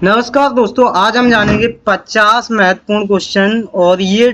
नमस्कार दोस्तों, आज हम जानेंगे 50 महत्वपूर्ण क्वेश्चन और ये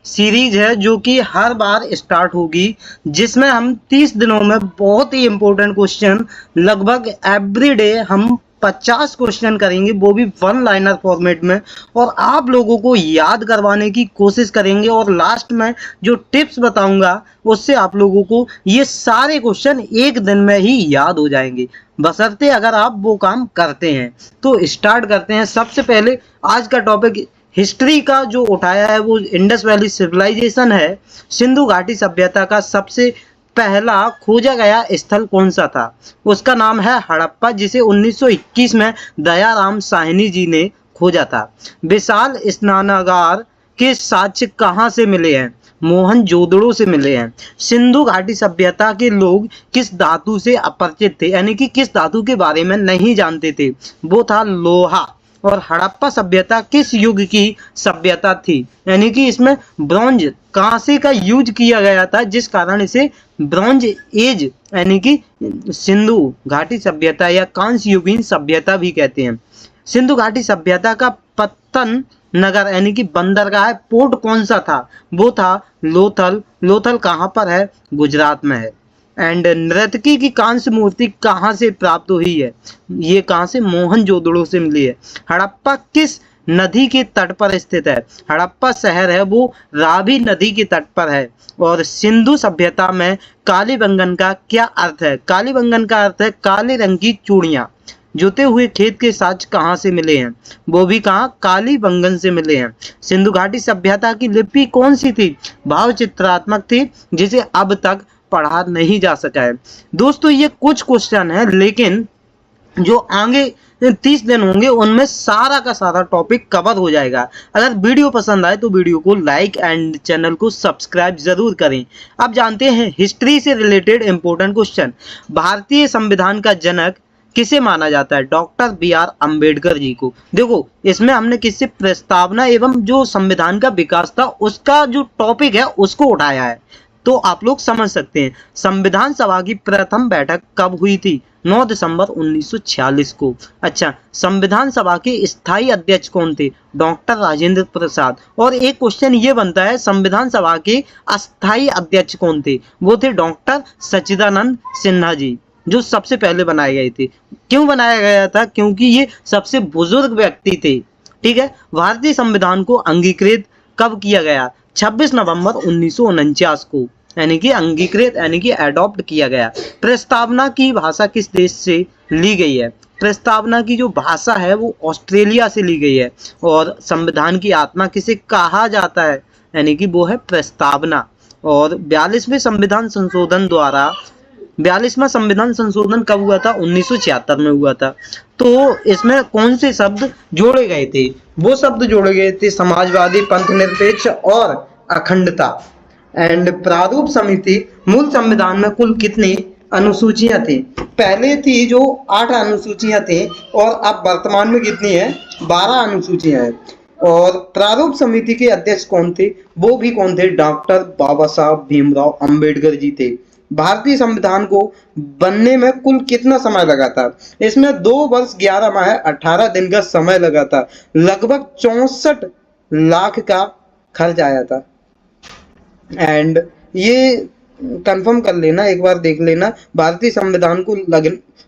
सीरीज है जो कि हर बार स्टार्ट होगी, जिसमें हम 30 दिनों में बहुत ही इम्पोर्टेंट क्वेश्चन लगभग एवरीडे हम 50 क्वेश्चन करेंगे, वो भी वन लाइनर फॉर्मेट में, और आप लोगों को याद करवाने की कोशिश करेंगे। और लास्ट में जो टिप्स बताऊंगा उससे आप लोगों को ये सारे क्वेश्चन एक दिन में ही याद हो जाएंगे, बशर्ते अगर आप वो काम करते हैं। तो स्टार्ट करते हैं। सबसे पहले आज का टॉपिक हिस्ट्री का जो उठाया है वो इंडस वैली सिविलाइजेशन है। सिंधु घाटी सभ्यता का सबसे पहला खोजा गया स्थल कौन सा था? उसका नाम है हड़प्पा, जिसे 1921 में दयाराम साहनी जी ने खोजा था। विशाल स्नानागार के साक्ष्य कहाँ से मिले हैं? मोहनजोदड़ो से मिले हैं। सिंधु घाटी सभ्यता के लोग किस धातु से अपरिचित थे, यानी कि किस धातु के बारे में नहीं जानते थे? वो था लोहा। और हड़प्पा सभ्यता किस युग की सभ्यता थी? यानी कि इसमें ब्रॉन्ज कांसे का यूज किया गया था, जिस कारण इसे ब्रॉन्ज एज यानी कि सिंधु घाटी सभ्यता या कांस्य युगीन सभ्यता भी कहते हैं। सिंधु घाटी सभ्यता का पत्तन नगर यानी कि बंदरगाह पोर्ट कौन सा था? वो था लोथल। लोथल कहाँ पर है? गुजरात में है। एंड नर्तकी की कांस्य मूर्ति कहाँ से प्राप्त हुई है? ये कहाँ से? मोहनजोदड़ो से मिली है। हड़प्पा किस नदी के तट पर स्थित है? हड़प्पा शहर है वो रावी नदी के तट पर है। और सिंधु सभ्यता में कालीबंगन का क्या अर्थ है? कालीबंगन का अर्थ है काले रंग की चूड़ियां। जुते हुए खेत के साक्ष्य कहाँ से मिले हैं? वो भी कहाँ? कालीबंगन से मिले हैं। सिंधु घाटी सभ्यता की लिपि कौन सी थी? भाव चित्रात्मक थी, जिसे अब तक पढ़ा नहीं जा सका है। दोस्तों, ये कुछ क्वेश्चन है, लेकिन जो आगे 30 दिन होंगे उनमें सारा का सारा टॉपिक कवर हो जाएगा। अगर वीडियो पसंद आए तो वीडियो को लाइक एंड चैनल को सब्सक्राइब जरूर करें। अब जानते हैं हिस्ट्री से रिलेटेड इंपॉर्टेंट क्वेश्चन। भारतीय संविधान का जनक किसे माना जाता है? Doctor B R. अम्बेडकर जी को। देखो, इसमें हमने किससे प्रस्तावना एवं जो संविधान का विकास था उसका जो टॉपिक है उसको उठाया है, तो आप लोग समझ सकते हैं। संविधान सभा की प्रथम बैठक कब हुई थी? 9 दिसंबर 1946 को। अच्छा, संविधान सभा के स्थायी अध्यक्ष कौन थे? डॉक्टर राजेंद्र प्रसाद। और एक क्वेश्चन ये बनता है, संविधान सभा के अस्थायी अध्यक्ष कौन थे? वो थे डॉक्टर सच्चिदानंद सिन्हा जी, जो सबसे पहले बनाए गए थे। क्यों बनाया गया था? क्योंकि ये सबसे बुजुर्ग व्यक्ति थे। ठीक है। भारतीय संविधान को अंगीकृत कब किया गया? 26 नवंबर 1949 को, यानी कि अंगीकृत यानी कि अडॉप्ट किया गया। प्रस्तावना की भाषा किस देश से ली गई है? प्रस्तावना की जो भाषा है वो ऑस्ट्रेलिया से ली गई है। और संविधान की आत्मा किसे कहा जाता है? यानी कि वो है प्रस्तावना। और 42वें संविधान संशोधन द्वारा 42वां संविधान संशोधन कब हुआ था? 1976 में हुआ था। तो इसमें कौन से शब्द जोड़े गए थे? वो शब्द जोड़े गए थे समाजवादी, पंथनिरपेक्ष और अखंडता। एंड प्रारूप समिति, मूल संविधान में कुल कितनी अनुसूचियां थी? पहले थी जो 8 अनुसूचियां थी, और अब वर्तमान में कितनी है? 12 अनुसूचियां हैं। और प्रारूप समिति के अध्यक्ष कौन थे? वो भी कौन थे? डॉक्टर बाबा साहब भीमराव अंबेडकर जी थे। भारतीय संविधान को बनने में कुल कितना समय लगा था? इसमें 2 वर्ष 11 माह 18 दिन का समय लगा था। लगभग 64 लाख का खर्च आया था। एंड ये कंफर्म कर लेना, एक बार देख लेना, भारतीय संविधान को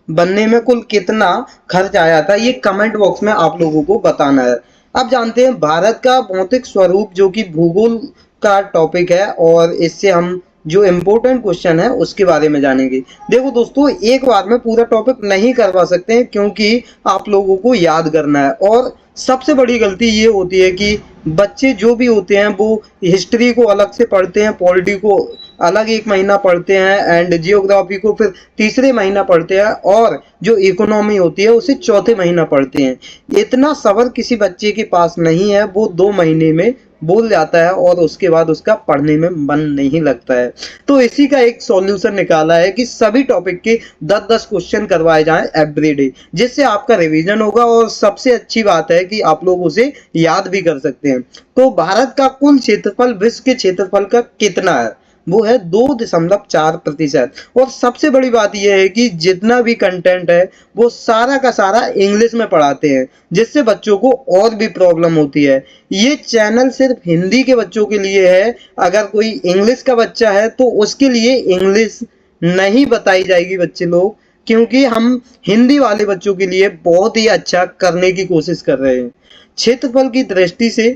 बनने में कुल कितना खर्च आया था, ये कमेंट बॉक्स में आप लोगों को बताना है। अब जानते हैं भारत का भौतिक स्वरूप, जो कि भूगोल का टॉपिक है, और इससे हम जो इम्पोर्टेंट क्वेश्चन है उसके बारे में जानेंगे। देखो दोस्तों, एक बार में पूरा टॉपिक नहीं करवा सकते हैं, क्योंकि आप लोगों को याद करना है। और सबसे बड़ी गलती ये होती है कि बच्चे जो भी होते हैं वो हिस्ट्री को अलग से पढ़ते हैं, पॉलिटी को अलग 1 महीना पढ़ते हैं, एंड जियोग्राफी को फिर तीसरे महीना पढ़ते हैं, और जो इकोनॉमी होती है उसे चौथे महीना पढ़ते हैं। इतना सब्र किसी बच्चे के पास नहीं है, वो 2 महीने में बोल जाता है और उसके बाद उसका पढ़ने में मन नहीं लगता है। तो इसी का एक सॉल्यूशन निकाला है कि सभी टॉपिक के 10-10 क्वेश्चन करवाए जाएं एवरीडे, जिससे आपका रिवीजन होगा, और सबसे अच्छी बात है कि आप लोग उसे याद भी कर सकते हैं। तो भारत का कुल क्षेत्रफल विश्व के क्षेत्रफल का कितना है? वो है 2.4%। और सबसे बड़ी बात यह है कि जितना भी कंटेंट है वो सारा का सारा इंग्लिश में पढ़ाते हैं, जिससे बच्चों को और भी प्रॉब्लम होती है। ये चैनल सिर्फ हिंदी के बच्चों के लिए है। अगर कोई इंग्लिश का बच्चा है तो उसके लिए इंग्लिश नहीं बताई जाएगी बच्चे लोग, क्योंकि हम हिंदी वाले बच्चों के लिए बहुत ही अच्छा करने की कोशिश कर रहे हैं। क्षेत्रफल की दृष्टि से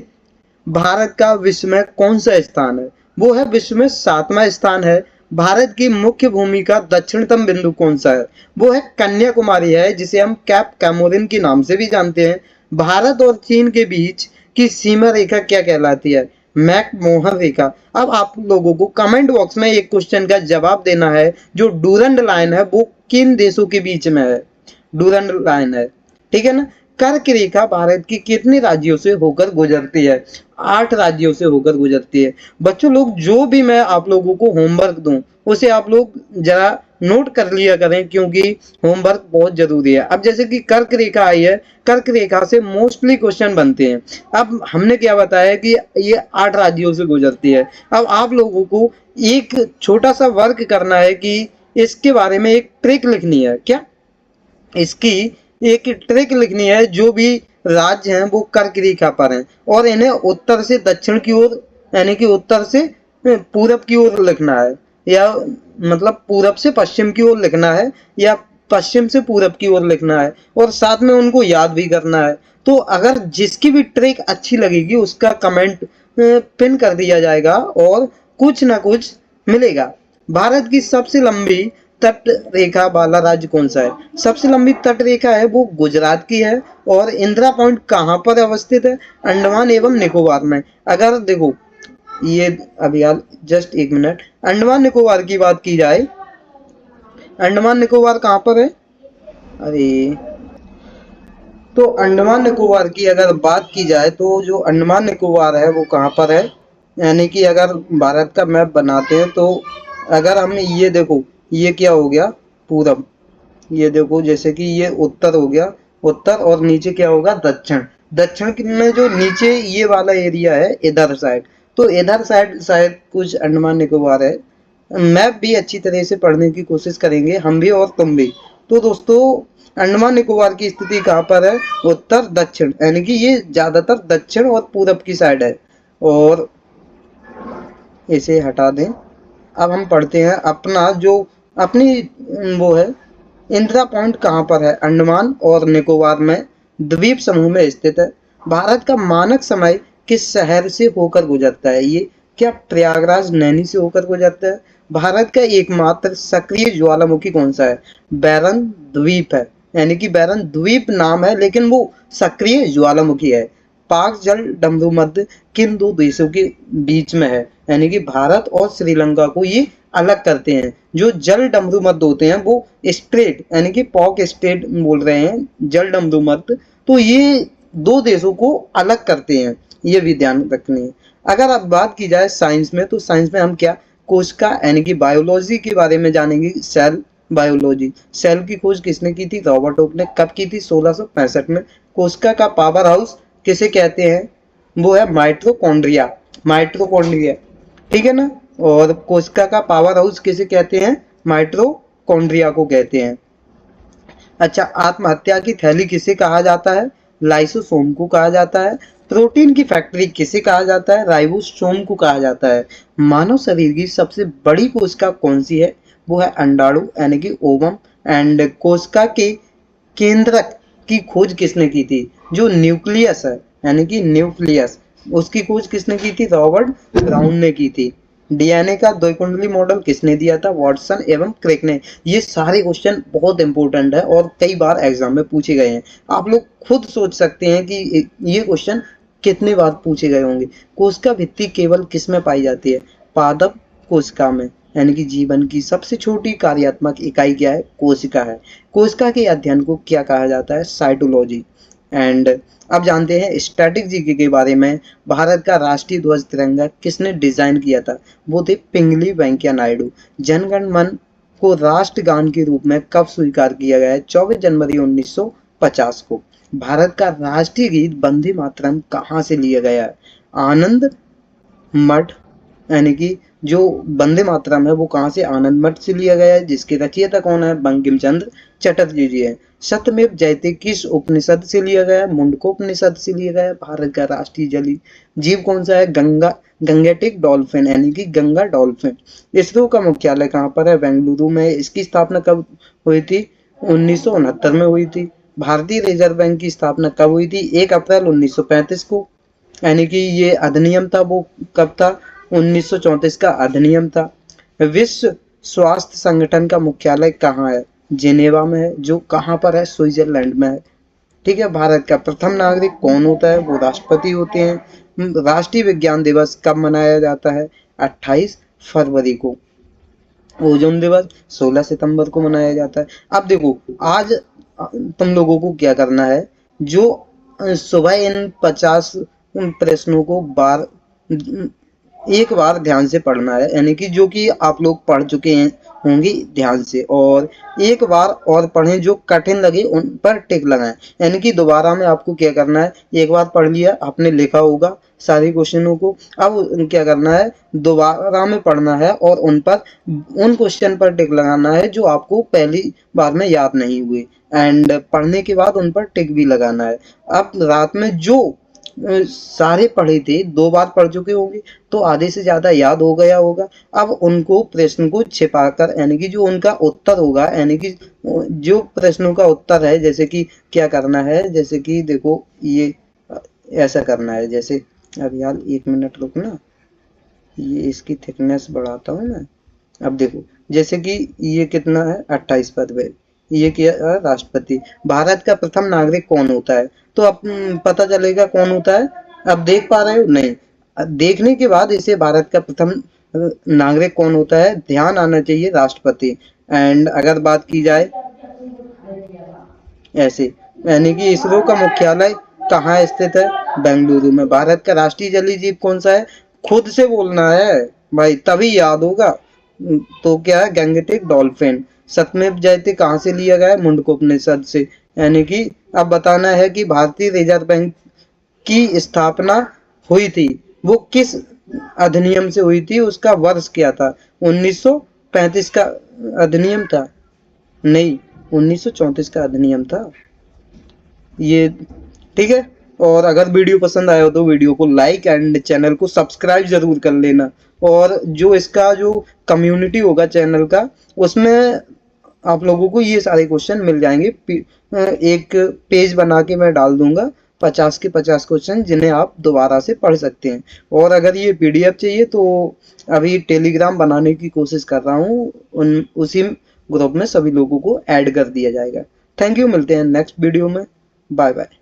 भारत का विश्व में कौन सा स्थान है? वो है विश्व में 7वां स्थान है। भारत की मुख्य भूमि का दक्षिणतम बिंदु कौन सा है? वो है कन्याकुमारी है, जिसे हम कैप कैमोरिन के नाम से भी जानते हैं। भारत और चीन के बीच की सीमा रेखा क्या कहलाती है? मैकमोहन रेखा। अब आप लोगों को कमेंट बॉक्स में एक क्वेश्चन का जवाब देना है, जो डूरंड लाइन है वो किन देशों के बीच में है? डूरंड लाइन है, ठीक है ना। कर्क रेखा भारत की कितने राज्यों से होकर गुजरती है? 8 राज्यों से होकर गुजरती है। बच्चों लोग, जो भी मैं आप लोगों को होमवर्क दूं उसे आप लोग जरा नोट कर लिया करें, क्योंकि होमवर्क बहुत जरूरी है। अब जैसे कि कर्क रेखा आई है, कर्क रेखा से मोस्टली क्वेश्चन बनते हैं। अब हमने क्या बताया कि ये 8 राज्यों से गुजरती है। अब आप लोगों को एक छोटा सा वर्क करना है कि इसके बारे में एक ट्रिक लिखनी है। क्या? इसकी एक ट्रिक लिखनी है। जो भी राज्य हैं वो कर्क रेखा पर हैं और इन्हें उत्तर से दक्षिण की ओर, यानी कि उत्तर से पूरब की ओर लिखना है, या मतलब पूरब से पश्चिम की ओर लिखना है, या पश्चिम से पूरब की ओर लिखना है, और साथ में उनको याद भी करना है। तो अगर जिसकी भी ट्रिक अच्छी लगेगी उसका कमेंट पिन कर दिया जाएगा और कुछ ना कुछ मिलेगा। भारत की सबसे लंबी तट रेखा वाला राज्य कौन सा है? सबसे लंबी तट रेखा है वो गुजरात की है। और इंदिरा पॉइंट कहाँ पर अवस्थित है? अंडमान एवं निकोबार में। अगर देखो, ये अभी यार जस्ट एक मिनट, अंडमान निकोबार की बात की जाए, अंडमान निकोबार कहाँ पर है? अरे, तो अंडमान निकोबार की अगर बात की जाए तो जो अंडमान निकोबार है वो कहाँ पर है? यानी कि अगर भारत का मैप बनाते हैं तो अगर हम ये देखो, ये क्या हो गया? पूरब। ये देखो, जैसे कि ये उत्तर हो गया, उत्तर, और नीचे क्या होगा? दक्षिण। दक्षिण में जो नीचे ये वाला एरिया है इधर साइड, तो इधर साइड शायद कुछ अंडमान निकोबार है। मैप भी अच्छी तरह से पढ़ने की कोशिश करेंगे हम भी और तुम भी। तो दोस्तों, अंडमान निकोबार की स्थिति कहाँ पर है? उत्तर दक्षिण, यानी कि ये ज्यादातर दक्षिण और पूरब की साइड है। और इसे हटा दें। अब हम पढ़ते हैं अपना जो अपनी वो है, इंदिरा पॉइंट कहाँ पर है? अंडमान और निकोबार में द्वीप समूह में स्थित है। भारत का मानक समय किस शहर से होकर गुजरता है? ये क्या प्रयागराज नैनी से होकर गुजरता है? भारत का एकमात्र सक्रिय ज्वालामुखी कौन सा है? बैरन द्वीप है, यानी कि बैरन द्वीप नाम है लेकिन वो सक्रिय ज्वालामुखी है। पाक जल डमरू मध्य किन दो देशों के बीच में है? यानी कि भारत और श्रीलंका को ये अलग करते हैं। जो जल डमरू मध्य होते हैं वो स्ट्रेट, यानी कि पॉक स्ट्रेट बोल रहे हैं, जल डमरू मध्य, तो ये दो देशों को अलग करते हैं। ये भी ध्यान रखनी है। अगर अब बात की जाए साइंस में, तो साइंस में हम क्या कोशिका यानी कि बायोलॉजी के बारे में जानेंगे। Cell biology. सेल की खोज किसने की थी? रॉबर्ट हुक ने। कब की थी? 1665 में। कोशिका का पावर हाउस किसे कहते हैं? वो है माइटोकॉन्ड्रिया। माइटोकॉन्ड्रिया, ठीक है ना। और कोशिका का पावर हाउस किसे कहते हैं? माइटोकॉन्ड्रिया को कहते हैं। अच्छा, आत्महत्या की थैली किसे कहा जाता है? लाइसोसोम को कहा जाता है। प्रोटीन की फैक्ट्री किसे कहा जाता है? राइबोसोम को कहा जाता है। मानव शरीर की सबसे बड़ी कोशिका कौन सी है? वो है अंडाणु, यानी कि ओवम। एंड कोशिका के केंद्रक की खोज किसने की थी? जो न्यूक्लियस है, यानी कि न्यूक्लियस, उसकी खोज किसने की थी? रॉबर्ट ब्राउन ने की थी। डीएनए का द्विकुंडली मॉडल किसने दिया था? वाटसन एवं क्रिक ने। ये सारे क्वेश्चन बहुत इंपॉर्टेंट है और कई बार एग्जाम में पूछे गए हैं। आप लोग खुद सोच सकते हैं कि ये क्वेश्चन कितने बार पूछे गए होंगे। कोशिका भित्ति केवल किस में पाई जाती है? पादप कोशिका में, यानी कि जीवन की सबसे छोटी कार्यात्मक इकाई क्या है? कोशिका है। कोशिका के अध्ययन को क्या कहा जाता है? साइटोलॉजी। एंड अब जानते हैं स्टैटिक जीके के बारे में। भारत का राष्ट्रीय ध्वज तिरंगा किसने डिजाइन किया था? वो थे पिंगली वेंकैया नायडू। जनगण मन को राष्ट्रगान के रूप में कब स्वीकार किया गया है? 24 जनवरी 1950 को। भारत का राष्ट्रीय गीत वंदे मातरम कहाँ से लिया गया है? आनंद मठ यानी कि जो वंदे मातरम है वो कहाँ से, आनंद मठ से लिया गया है, जिसके रचयिता कौन है, बंकिम चंद्र चटर्जी जी है। सत्यमेव जयते किस उपनिषद से लिया गया है, मुंडकोपनिषद से लिया गया है। भारत का राष्ट्रीय जलीय जीव कौन सा है, गंगेटिक डॉल्फिन यानी कि गंगा डॉल्फिन। इसरो का मुख्यालय कहाँ पर है, बेंगलुरु में। इसकी स्थापना कब हुई थी, 1969 में हुई थी। भारतीय रिजर्व बैंक की स्थापना कब हुई थी, 1 अप्रैल 1935 को। यानी कि ये अधिनियम था वो कब था, 1934 का अधिनियम था। विश्व स्वास्थ्य संगठन का मुख्यालय कहाँ है, जिनेवा में है, जो कहाँ पर है, स्विट्जरलैंड में है। ठीक है। भारत का प्रथम नागरिक कौन होता है, वो राष्ट्रपति होते हैं। राष्ट्रीय विज्ञान दिवस कब मनाया जाता है, 28 फरवरी को। ओजोन दिवस 16 सितंबर को मनाया जाता है। अब देखो आज तुम लोगों को क्या करना है, जो सुबह इन 50 प्रश्नों को एक बार ध्यान से पढ़ना है, यानी कि जो कि आप लोग पढ़ चुके हैं होंगे ध्यान से, और एक बार और पढ़ें, जो कठिन लगे उन पर टिक लगाएं। यानी कि दोबारा में आपको क्या करना है, एक बार पढ़ लिया आपने, लिखा होगा सारे क्वेश्चनों को, अब क्या करना है, दोबारा में पढ़ना है और उन क्वेश्चन पर टिक लगाना है जो आपको पहली बार में याद नहीं हुए, एंड पढ़ने के बाद उन पर टिक भी लगाना है। अब रात में जो सारे पढ़े थे, 2 बार पढ़ चुके होंगे तो आधे से ज्यादा याद हो गया होगा। अब उनको प्रश्न को छिपाकर, यानी कि जो उनका उत्तर होगा, यानी कि जो प्रश्नों का उत्तर है, जैसे कि क्या करना है, जैसे कि देखो ये ऐसा करना है, जैसे अब यार 1 मिनट रुकना, ये इसकी थिकनेस बढ़ाता हूँ मैं। अब देखो जैसे कि ये कितना है, 28 पद है, ये क्या है, राष्ट्रपति। भारत का प्रथम नागरिक कौन होता है, तो अब पता चलेगा कौन होता है। अब देख पा रहे हो, नहीं देखने के बाद इसे भारत का प्रथम नागरिक कौन होता है, ध्यान आना चाहिए, राष्ट्रपति। एंड अगर बात की जाए ऐसे, यानी कि इसरो का मुख्यालय कहाँ स्थित है, बेंगलुरु में। भारत का राष्ट्रीय जलीय जीव कौन सा है, खुद से बोलना है भाई तभी याद होगा। तो क्या है, गैंगेटिक डॉल्फिन। सत्यमेव जयते कहाँ से लिया गया है, मुंडकोपनिषद से। यानी कि अब बताना है कि भारतीय रिजर्व बैंक की स्थापना हुई थी, वो किस अधिनियम से हुई थी, उसका वर्ष क्या था, 1935 का अधिनियम था, नहीं 1934 का अधिनियम था ये। ठीक है। और अगर वीडियो पसंद आया हो तो वीडियो को लाइक एंड चैनल को सब्सक्राइब जरूर कर लेना। और जो इसका जो कम्युनिटी होगा चैनल का, उसमें आप लोगों को ये सारे क्वेश्चन मिल जाएंगे। एक पेज बना के मैं डाल दूंगा, 50 के 50 क्वेश्चन, जिन्हें आप दोबारा से पढ़ सकते हैं। और अगर ये पीडीएफ चाहिए तो अभी टेलीग्राम बनाने की कोशिश कर रहा हूँ, उसी ग्रुप में सभी लोगों को ऐड कर दिया जाएगा। थैंक यू, मिलते हैं नेक्स्ट वीडियो में। Bye bye.